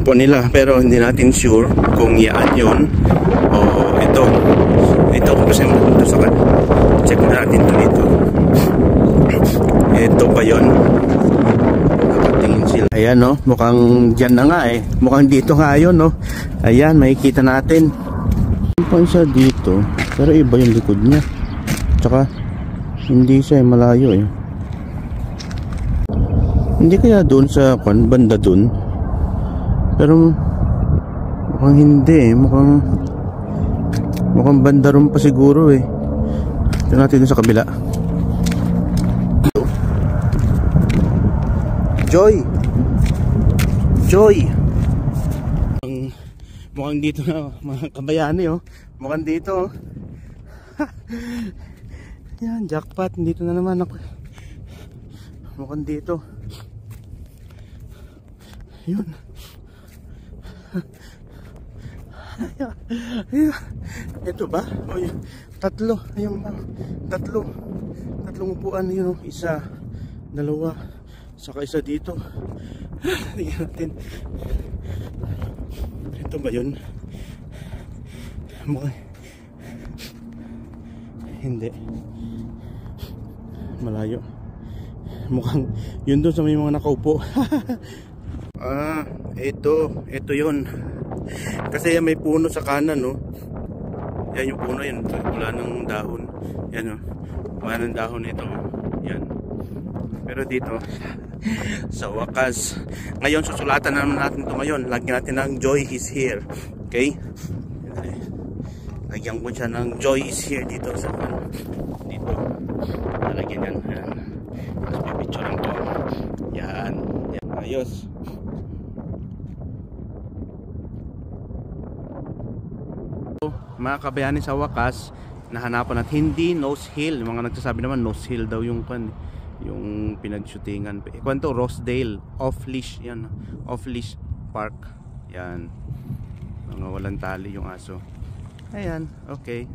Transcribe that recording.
po nila, pero hindi natin sure kung yan yun o ito kasi ito sa kan. Check natin dito. Ito pa yun. Nakatingin sila. Ayan, no, mukhang dyan na nga eh. Mukhang dito nga yun, no. Ayan, makikita natin. Pang siya dito, pero iba yung likod niya. Tsaka hindi siya malayo eh. Hindi kaya doon sa banda doon. Pero mukhang hindi eh. Mukhang banda rin pa siguro eh. Tignan natin doon sa kabila. Joy. Mukhang dito na mga kabayani oh. Mukhang dito oh. Yan, jackpot. Dito na naman ako. Mukhang dito. Yun. Ito ba? O, tatlo. Ayun, tatlong upuan yun. Isa, dalawa, saka isa dito. Tingnan natin. Ito ba yun? Mukhang hindi. Malayo. Mukhang yun doon sa may mga nakaupo. Ito yun. Kasi yan may puno sa kanan, no? Yan yung puno, yan. Wala ng dahon. Yan, no? Wala ng dahon ito. Yan. Pero dito, sa wakas, ngayon susulatan naman natin ito ngayon. Lagyan natin ng Joy is here. Okay? Lagyan ko siya ng Joy is here dito sa dito. Lagyan yan. Yan. Tapos pipicture lang to. Yan. Ayos. Mga kabayani, sa wakas nahanapan at hindi nose hill. Yung mga nagsasabi naman nose hill daw yung pinagshootingan. Kwento Rosedale off leash, yan, off leash park. Yan, mga walang tali yung aso. Ayan, okay.